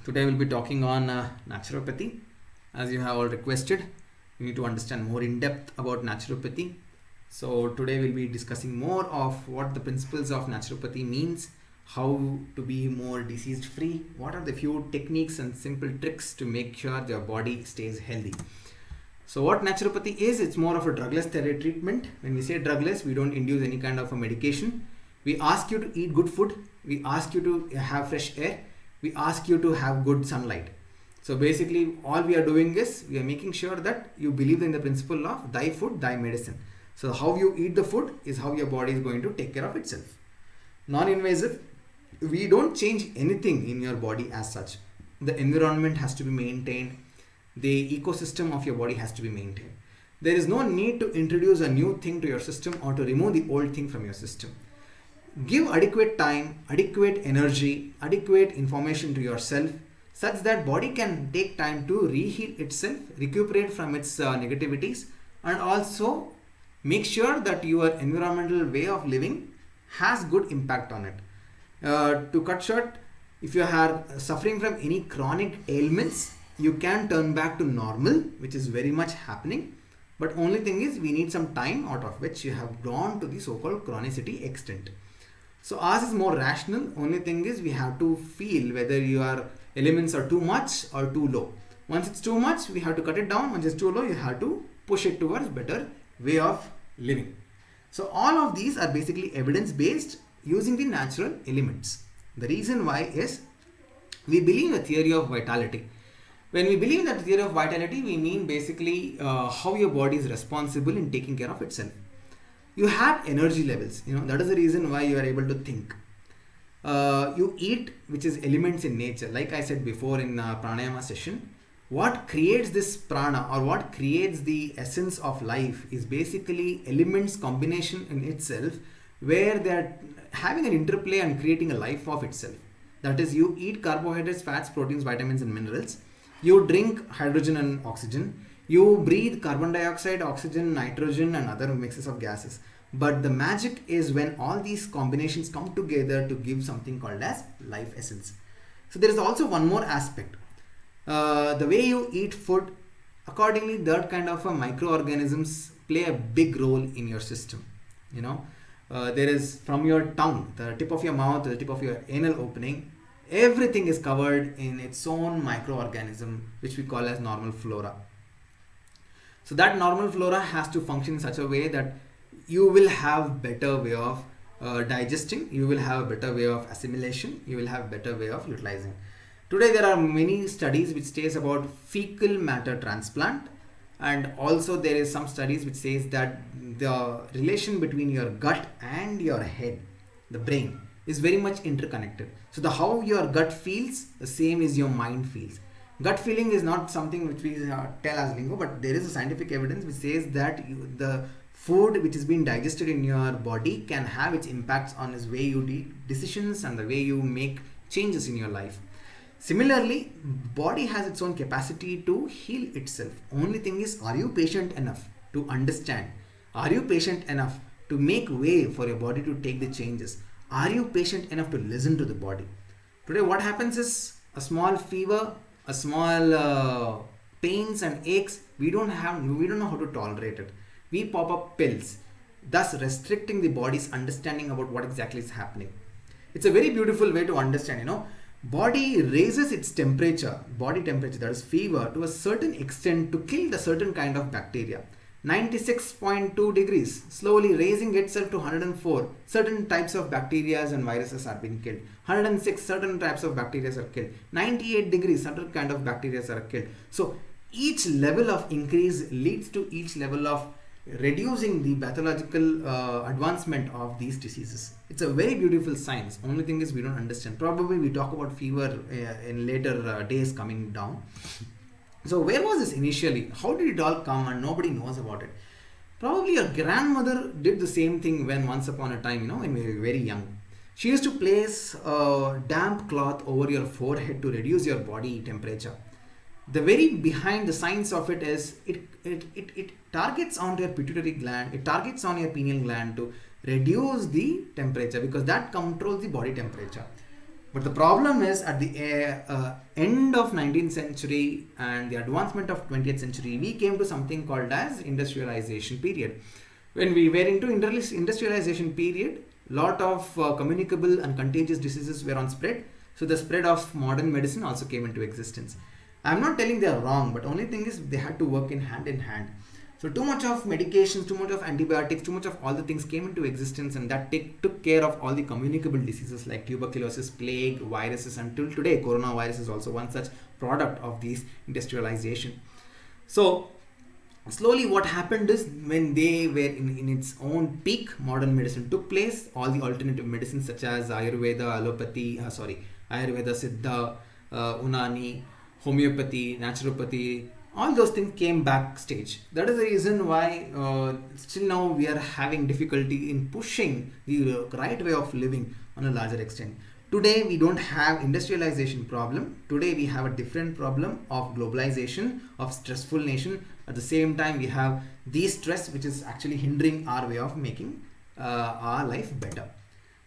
Today we'll be talking on naturopathy. As you have all requested, you need to understand more in depth about naturopathy. So today we'll be discussing more of what the principles of naturopathy means, how to be more disease free, what are the few techniques and simple tricks to make sure your body stays healthy. So what naturopathy is, it's more of a drugless treatment. When we say drugless, we don't induce any kind of a medication. We ask you to eat good food. We ask you to have fresh air. We ask you to have good sunlight. So basically all we are doing is we are making sure that you believe in the principle of thy food, thy medicine. So how you eat the food is how your body is going to take care of itself. Non-invasive, we don't change anything in your body as such. The environment has to be maintained. The ecosystem of your body has to be maintained. There is no need to introduce a new thing to your system or to remove the old thing from your system. Give adequate time, adequate energy, adequate information to yourself such that body can take time to reheal itself, recuperate from its negativities, and also make sure that your environmental way of living has good impact on it. To cut short, if you are suffering from any chronic ailments, you can turn back to normal, which is very much happening. But only thing is we need some time out of which you have gone to the so-called chronicity extent. So ours is more rational. Only thing is we have to feel whether your elements are too much or too low. Once it's too much, we have to cut it down. Once it's too low, you have to push it towards better way of living. So all of these are basically evidence-based using the natural elements. The reason why is we believe in the theory of vitality. When we believe in that theory of vitality, we mean basically how your body is responsible in taking care of itself. You have energy levels, that is the reason why you are able to think. You eat, which is elements in nature. Like I said before in pranayama session, what creates this prana or what creates the essence of life is basically elements combination in itself, where they are having an interplay and creating a life of itself. That is, you eat carbohydrates, fats, proteins, vitamins and minerals. You drink hydrogen and oxygen. You breathe carbon dioxide, oxygen, nitrogen and other mixes of gases. But the magic is when all these combinations come together to give something called as life essence. So there is also one more aspect. The way you eat food, accordingly that kind of microorganisms play a big role in your system. There is from your tongue, the tip of your mouth, the tip of your anal opening, everything is covered in its own microorganism, which we call as normal flora. So that normal flora has to function in such a way that you will have better way of digesting, you will have a better way of assimilation, you will have better way of utilizing. Today there are many studies which says about fecal matter transplant, and also there is some studies which says that the relation between your gut and your head, the brain, is very much interconnected. So the how your gut feels, the same is your mind feels. Gut feeling is not something which we tell as lingo, but there is a scientific evidence which says that the food which is being digested in your body can have its impacts on the way you do decisions and the way you make changes in your life. Similarly, body has its own capacity to heal itself. Only thing is, are you patient enough to understand? Are you patient enough to make way for your body to take the changes? Are you patient enough to listen to the body? Today what happens is a small fever, a small pains and aches, we don't know how to tolerate it. We pop up pills, thus restricting the body's understanding about what exactly is happening. It's a very beautiful way to understand, body raises its temperature, body temperature, that is fever, to a certain extent to kill the certain kind of bacteria. 96.2 degrees, slowly raising itself to 104. Certain types of bacteria and viruses are being killed. 106, certain types of bacteria are killed. 98 degrees, certain kind of bacteria are killed. So each level of increase leads to each level of reducing the pathological advancement of these diseases. It's a very beautiful science. Only thing is we don't understand. Probably we talk about fever in later days coming down. So where was this initially? How did it all come and nobody knows about it? Probably your grandmother did the same thing when once upon a time, when we were very young. She used to place a damp cloth over your forehead to reduce your body temperature. The very behind the science of it is it targets on your pituitary gland, it targets on your pineal gland to reduce the temperature, because that controls the body temperature. But the problem is at the end of 19th century and the advancement of 20th century, we came to something called as industrialization period. When we were into industrialization period, lot of communicable and contagious diseases were on spread. So the spread of modern medicine also came into existence. I'm not telling they are wrong, but only thing is they had to work in hand. So too much of medications, too much of antibiotics, too much of all the things came into existence, and that took care of all the communicable diseases like tuberculosis, plague, viruses. Until today, coronavirus is also one such product of these industrialization. So slowly what happened is, when they were in its own peak, modern medicine took place. All the alternative medicines such as Ayurveda, Ayurveda, Siddha, Unani, homeopathy, naturopathy, all those things came backstage. That is the reason why still now we are having difficulty in pushing the right way of living on a larger extent. Today we don't have industrialization problem. Today we have a different problem of globalization, of stressful nation. At the same time, we have this stress which is actually hindering our way of making our life better.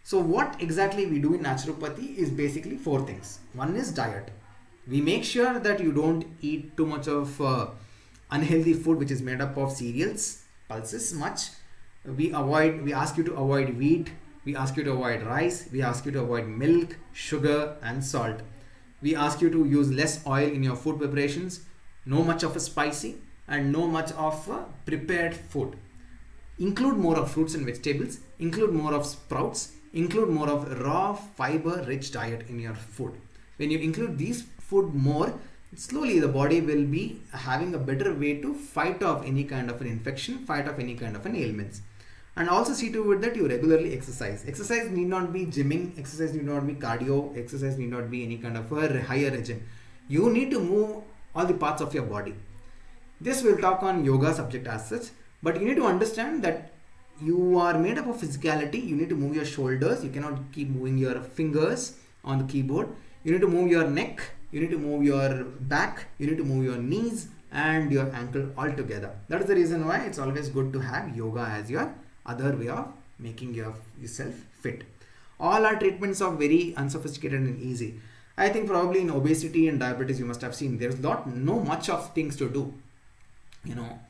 So what exactly we do in naturopathy is basically 4 things. One is diet. We make sure that you don't eat too much of unhealthy food which is made up of cereals, pulses much. We ask you to avoid wheat, we ask you to avoid rice, we ask you to avoid milk, sugar and salt. We ask you to use less oil in your food preparations, no much of a spicy and no much of prepared food. Include more of fruits and vegetables, include more of sprouts, include more of raw fiber rich diet in your food. When you include these food more, slowly the body will be having a better way to fight off any kind of an infection, fight off any kind of an ailments. And also see to it that you regularly exercise. Exercise need not be gymming, exercise need not be cardio, exercise need not be any kind of a higher regime. You need to move all the parts of your body. This will talk on yoga subject as such, but you need to understand that you are made up of physicality. You need to move your shoulders. You cannot keep moving your fingers on the keyboard. You need to move your neck. You need to move your back. You need to move your knees and your ankle all together. That is the reason why it's always good to have yoga as your other way of making yourself fit. All our treatments are very unsophisticated and easy. I think probably in obesity and diabetes you must have seen there's no much of things to do.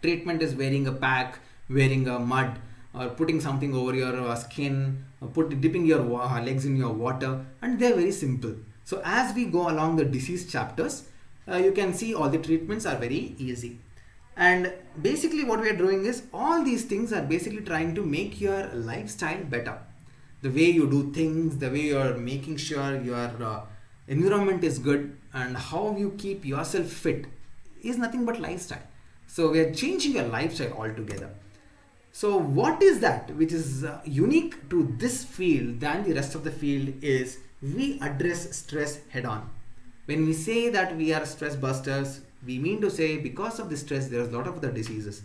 Treatment is wearing a pack, wearing a mud, or putting something over your skin, or dipping your legs in your water, and they're very simple. So as we go along the disease chapters, you can see all the treatments are very easy. And basically what we are doing is, all these things are basically trying to make your lifestyle better. The way you do things, the way you are making sure your environment is good, and how you keep yourself fit is nothing but lifestyle. So we are changing your lifestyle altogether. So what is that which is unique to this field than the rest of the field is, we address stress head on. When we say that we are stress busters, we mean to say because of the stress there is a lot of other diseases.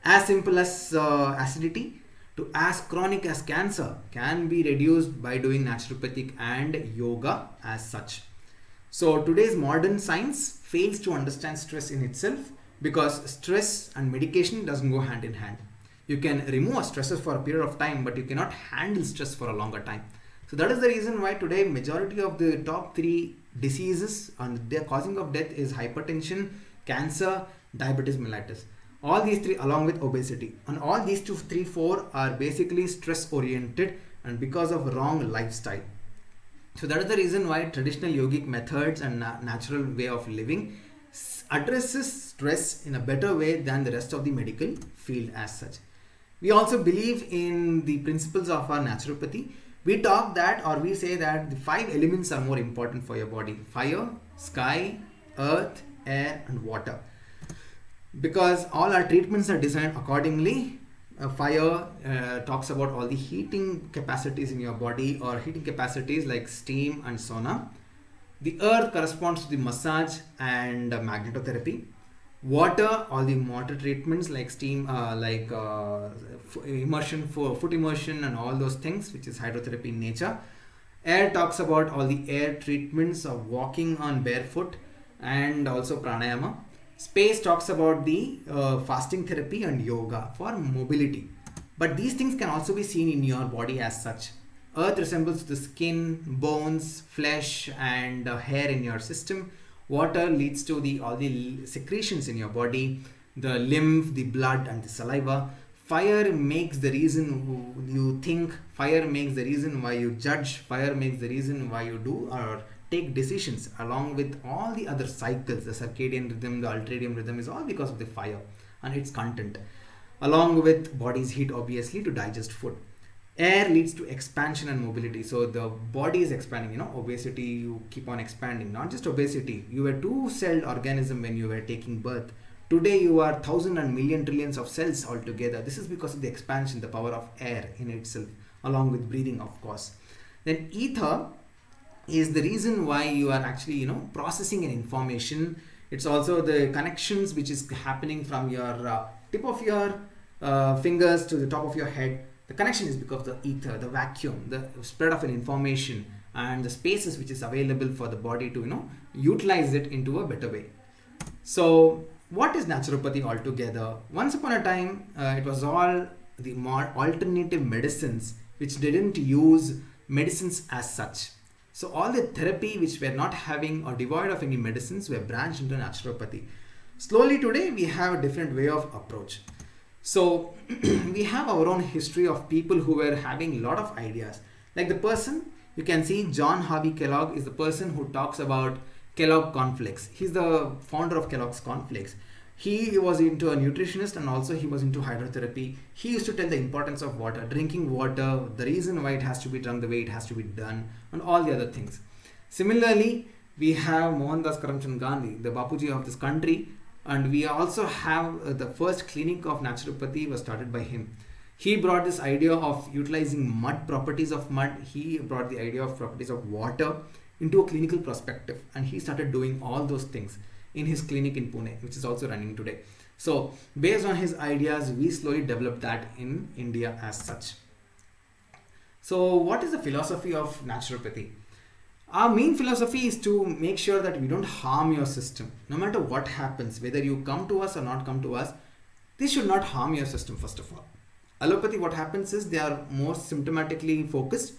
As simple as acidity to as chronic as cancer can be reduced by doing naturopathic and yoga as such. So today's modern science fails to understand stress in itself, because stress and medication doesn't go hand in hand. You can remove stressors for a period of time, but you cannot handle stress for a longer time. So that is the reason why today majority of the top 3 diseases and their causing of death is hypertension, cancer, diabetes mellitus. All these 3 along with obesity, and all these 2, 3, 4 are basically stress oriented and because of wrong lifestyle. So that is the reason why traditional yogic methods and natural way of living addresses stress in a better way than the rest of the medical field as such. We also believe in the principles of our naturopathy. We talk that, or we say that the 5 elements are more important for your body: fire, sky, earth, air and water. Because all our treatments are designed accordingly. Fire talks about all the heating capacities in your body, or heating capacities like steam and sauna. The earth corresponds to the massage and magnetotherapy. Water, all the water treatments like steam, immersion, for foot immersion and all those things, which is hydrotherapy in nature. Air talks about all the air treatments of walking on barefoot and also pranayama. Space talks about the fasting therapy and yoga for mobility. But these things can also be seen in your body as such. Earth resembles the skin, bones, flesh, and hair in your system. Water leads to all the secretions in your body, the lymph, the blood, and the saliva. Fire makes the reason you think. Fire makes the reason why you judge. Fire makes the reason why you do or take decisions, along with all the other cycles. The circadian rhythm, the ultradian rhythm is all because of the fire and its content, along with body's heat, obviously, to digest food. Air leads to expansion and mobility. So the body is expanding. Obesity, you keep on expanding. Not just obesity, you were two-celled organism when you were taking birth. Today you are thousand and million trillions of cells altogether. This is because of the expansion, the power of air in itself, along with breathing, of course. Then ether is the reason why you are actually processing an information. It's also the connections which is happening from your tip of your fingers to the top of your head. The connection is because of the ether, the vacuum, the spread of an information, and the spaces which is available for the body to utilize it into a better way. So what is naturopathy altogether? Once upon a time, it was all the more alternative medicines which didn't use medicines as such. So all the therapy which were not having or devoid of any medicines were branched into naturopathy. Slowly today we have a different way of approach. So we have our own history of people who were having a lot of ideas. Like the person, you can see John Harvey Kellogg is the person who talks about Kellogg cornflakes. He's the founder of Kellogg's cornflakes. He was into a nutritionist and also he was into hydrotherapy. He used to tell the importance of water, drinking water, the reason why it has to be drunk, the way it has to be done, and all the other things. Similarly, we have Mohandas Karamchand Gandhi, the Bapuji of this country, and we also have the first clinic of naturopathy was started by him. He brought this idea of utilizing mud, properties of mud. He brought the idea of properties of water into a clinical perspective, and he started doing all those things in his clinic in Pune, which is also running today. So based on his ideas, we slowly developed that in India as such. So what is the philosophy of naturopathy? Our main philosophy is to make sure that we don't harm your system. No matter what happens, whether you come to us or not come to us, this should not harm your system first of all. Allopathy, what happens is they are more symptomatically focused.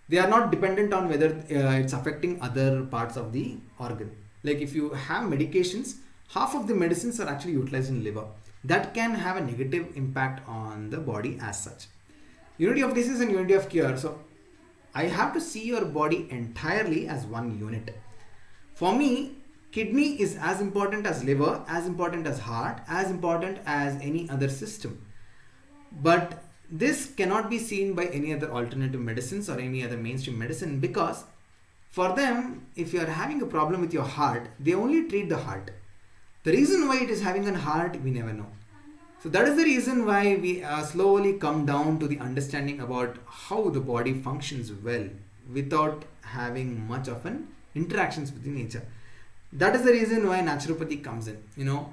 They are not dependent on whether it's affecting other parts of the organ. Like if you have medications, half of the medicines are actually utilized in liver. That can have a negative impact on the body as such. Unity of disease and unity of cure. So I have to see your body entirely as one unit. For me, kidney is as important as liver, as important as heart, as important as any other system. But this cannot be seen by any other alternative medicines or any other mainstream medicine, because for them, if you are having a problem with your heart, they only treat the heart. The reason why it is having a heart, we never know. So that is the reason why we slowly come down to the understanding about how the body functions well without having much of an interactions with the nature. That is the reason why naturopathy comes in.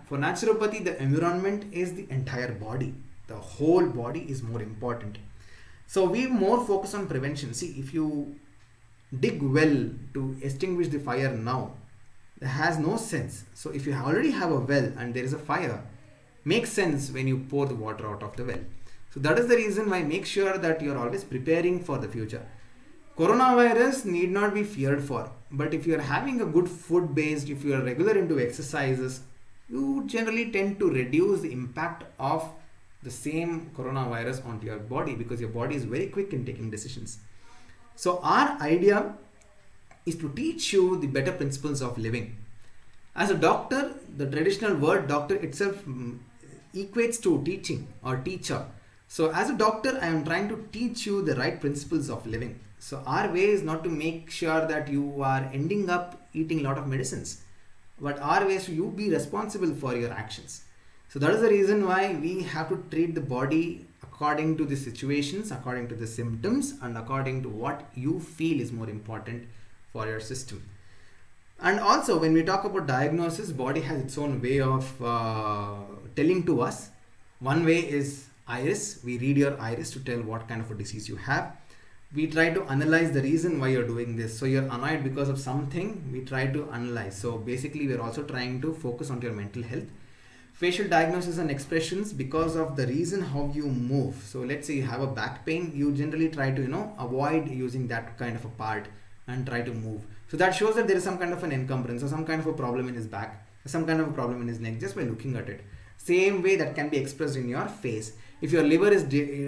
For naturopathy, the environment is the entire body. The whole body is more important. So we more focus on prevention. See, if you dig well to extinguish the fire now, that has no sense. So if you already have a well and there is a fire, makes sense when you pour the water out of the well. So that is the reason why make sure that you are always preparing for the future. Coronavirus need not be feared for, but if you are having a good food based, if you are regular into exercises, you generally tend to reduce the impact of the same coronavirus onto your body, because your body is very quick in taking decisions. So our idea is to teach you the better principles of living. As a doctor, the traditional word doctor itself equates to teaching or teacher. So as a doctor, I am trying to teach you the right principles of living. So our way is not to make sure that you are ending up eating a lot of medicines, but our way is to you be responsible for your actions. So that is the reason why we have to treat the body according to the situations, according to the symptoms, and according to what you feel is more important for your system. And also when we talk about diagnosis, body has its own way of telling to us. One way is iris. We read your iris to tell what kind of a disease you have. We try to analyze the reason why you're doing this. So you're annoyed because of something, we try to analyze. So basically we're also trying to focus on your mental health. Facial diagnosis and expressions because of the reason how you move. So let's say you have a back pain, you generally try to avoid using that kind of a part and try to move. So that shows that there is some kind of an encumbrance or some kind of a problem in his back, some kind of a problem in his neck just by looking at it. Same way that can be expressed in your face. If your liver is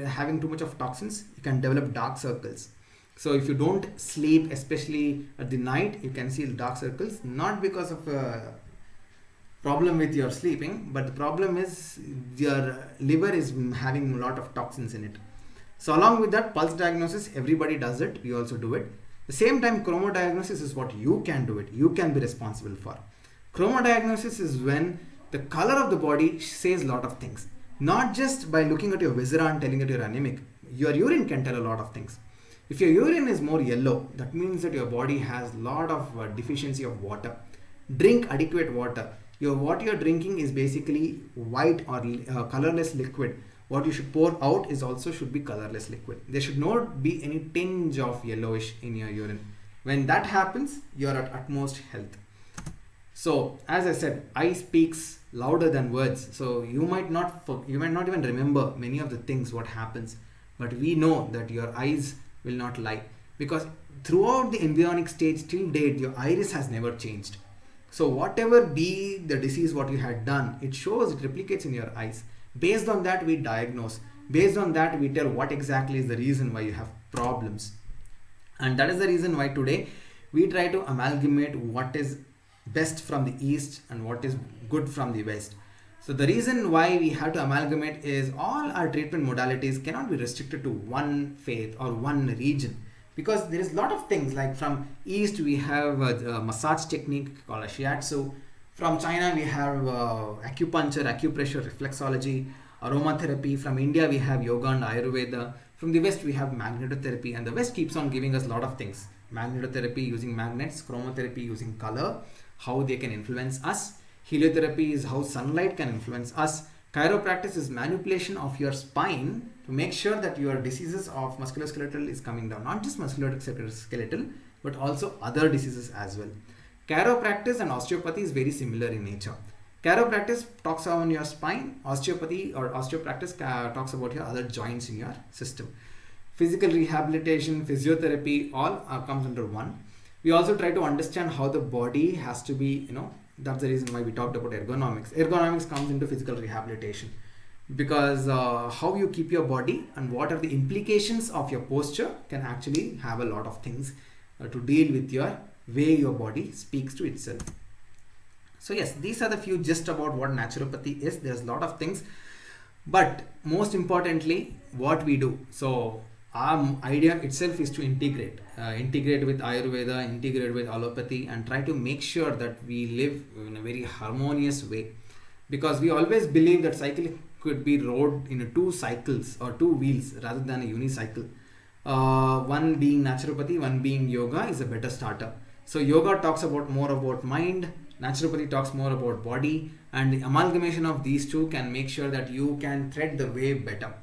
having too much of toxins, you can develop dark circles. So if you don't sleep, especially at the night, you can see dark circles, not because of a problem with your sleeping, but the problem is your liver is having a lot of toxins in it. So along with that, pulse diagnosis, everybody does it, we also do it. The same time, chromo diagnosis is what you can do it, you can be responsible for. Chromo diagnosis is when the color of the body says a lot of things. Not just by looking at your viscera and telling that you're anemic. Your urine can tell a lot of things. If your urine is more yellow, that means that your body has a lot of deficiency of water. Drink adequate water. What you're drinking is basically white or colorless liquid. What you should pour out is also should be colorless liquid. There should not be any tinge of yellowish in your urine. When that happens, you're at utmost health. So as I said, eye speaks louder than words. So you might not even remember many of the things what happens, but we know that your eyes will not lie, because throughout the embryonic stage till date, your iris has never changed. So whatever be the disease what you had done, it shows, it replicates in your eyes. Based on that, we diagnose. Based on that, we tell what exactly is the reason why you have problems. And that is the reason why today we try to amalgamate what is best from the east and what is good from the west. So the reason why we have to amalgamate is all our treatment modalities cannot be restricted to one faith or one region, because there is a lot of things. Like from east we have a massage technique called a shiatsu. From China we have acupuncture, acupressure, reflexology, aromatherapy. From India we have yoga and Ayurveda. From the west we have magnetotherapy, and the west keeps on giving us a lot of things. Magnetotherapy using magnets, chromotherapy using color, how they can influence us. Heliotherapy is how sunlight can influence us. Chiropractic is manipulation of your spine to make sure that your diseases of musculoskeletal is coming down. Not just musculoskeletal, but also other diseases as well. Chiropractic and osteopathy is very similar in nature. Chiropractic talks on your spine. Osteopathy or osteopractic talks about your other joints in your system. Physical rehabilitation, physiotherapy, all comes under one. We also try to understand how the body has to be, that's the reason why we talked about ergonomics. Ergonomics comes into physical rehabilitation, because how you keep your body and what are the implications of your posture can actually have a lot of things to deal with your way your body speaks to itself. So yes, these are the few just about what naturopathy is. There's a lot of things, but most importantly, what we do. So our idea itself is to integrate with Ayurveda, integrate with allopathy, and try to make sure that we live in a very harmonious way, because we always believe that cycle could be rode in two cycles or two wheels rather than a unicycle. One being naturopathy, one being yoga is a better starter. So yoga talks about more about mind, naturopathy talks more about body, and the amalgamation of these two can make sure that you can thread the way better.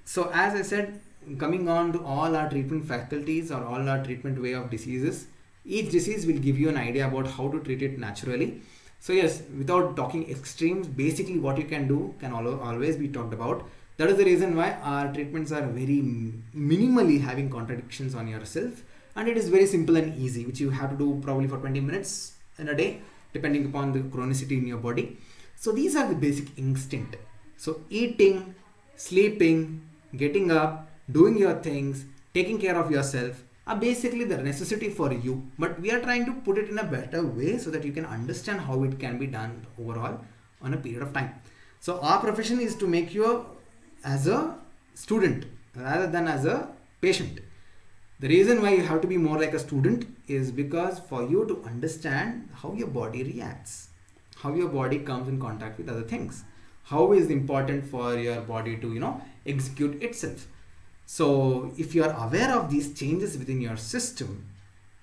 So as I said, coming on to all our treatment faculties or all our treatment way of diseases, each disease will give you an idea about how to treat it naturally. So yes, without talking extremes, basically what you can do can always be talked about. That is the reason why our treatments are very minimally having contradictions on yourself, and it is very simple and easy, which you have to do probably for 20 minutes in a day, depending upon the chronicity in your body. So these are the basic instinct. So eating, sleeping, getting up, doing your things, taking care of yourself are basically the necessity for you, but we are trying to put it in a better way so that you can understand how it can be done overall on a period of time. So our profession is to make you as a student rather than as a patient. The reason why you have to be more like a student is because for you to understand how your body reacts, how your body comes in contact with other things, how is important for your body to execute itself. So if you are aware of these changes within your system,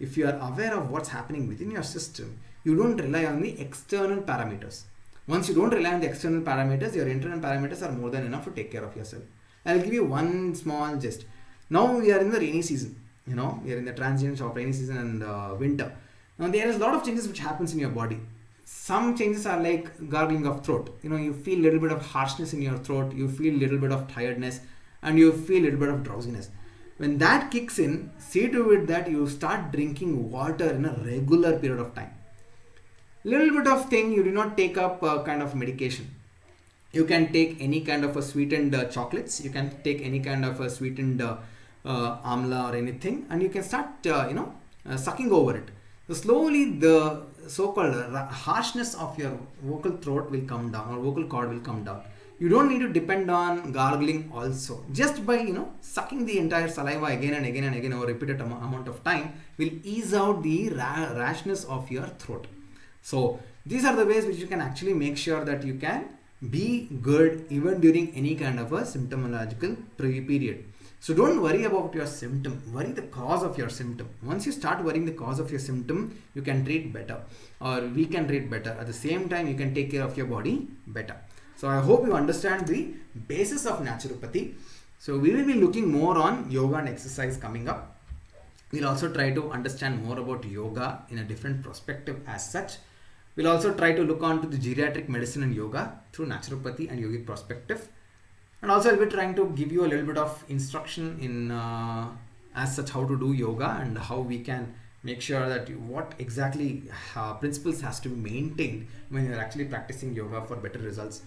if you are aware of what's happening within your system, you don't rely on the external parameters. Once you don't rely on the external parameters, your internal parameters are more than enough to take care of yourself. I'll give you one small gist. Now we are in the rainy season. We are in the transition of rainy season and winter. Now there is a lot of changes which happens in your body. some changes are like gargling of throat. You feel a little bit of harshness in your throat, you feel a little bit of tiredness, and you feel a little bit of drowsiness. When that kicks in, see to it that you start drinking water in a regular period of time. Little bit of thing, you do not take up kind of medication. You can take any kind of a sweetened chocolates, you can take any kind of a sweetened amla or anything, and you can start sucking over it. So slowly the so-called harshness of your vocal throat will come down, or vocal cord will come down. You don't need to depend on gargling also. Just by sucking the entire saliva again and again and again over repeated amount of time will ease out the rashness of your throat. So these are the ways which you can actually make sure that you can be good even during any kind of a symptomological period. So don't worry about your symptom, worry the cause of your symptom. Once you start worrying the cause of your symptom, you can treat better, or we can treat better. At the same time, you can take care of your body better. So I hope you understand the basis of naturopathy. So we will be looking more on yoga and exercise coming up. We'll also try to understand more about yoga in a different perspective as such. We'll also try to look on to the geriatric medicine and yoga through naturopathy and yogic perspective. And also I'll be trying to give you a little bit of instruction in as such how to do yoga and how we can make sure that what exactly principles has to be maintained when you're actually practicing yoga for better results.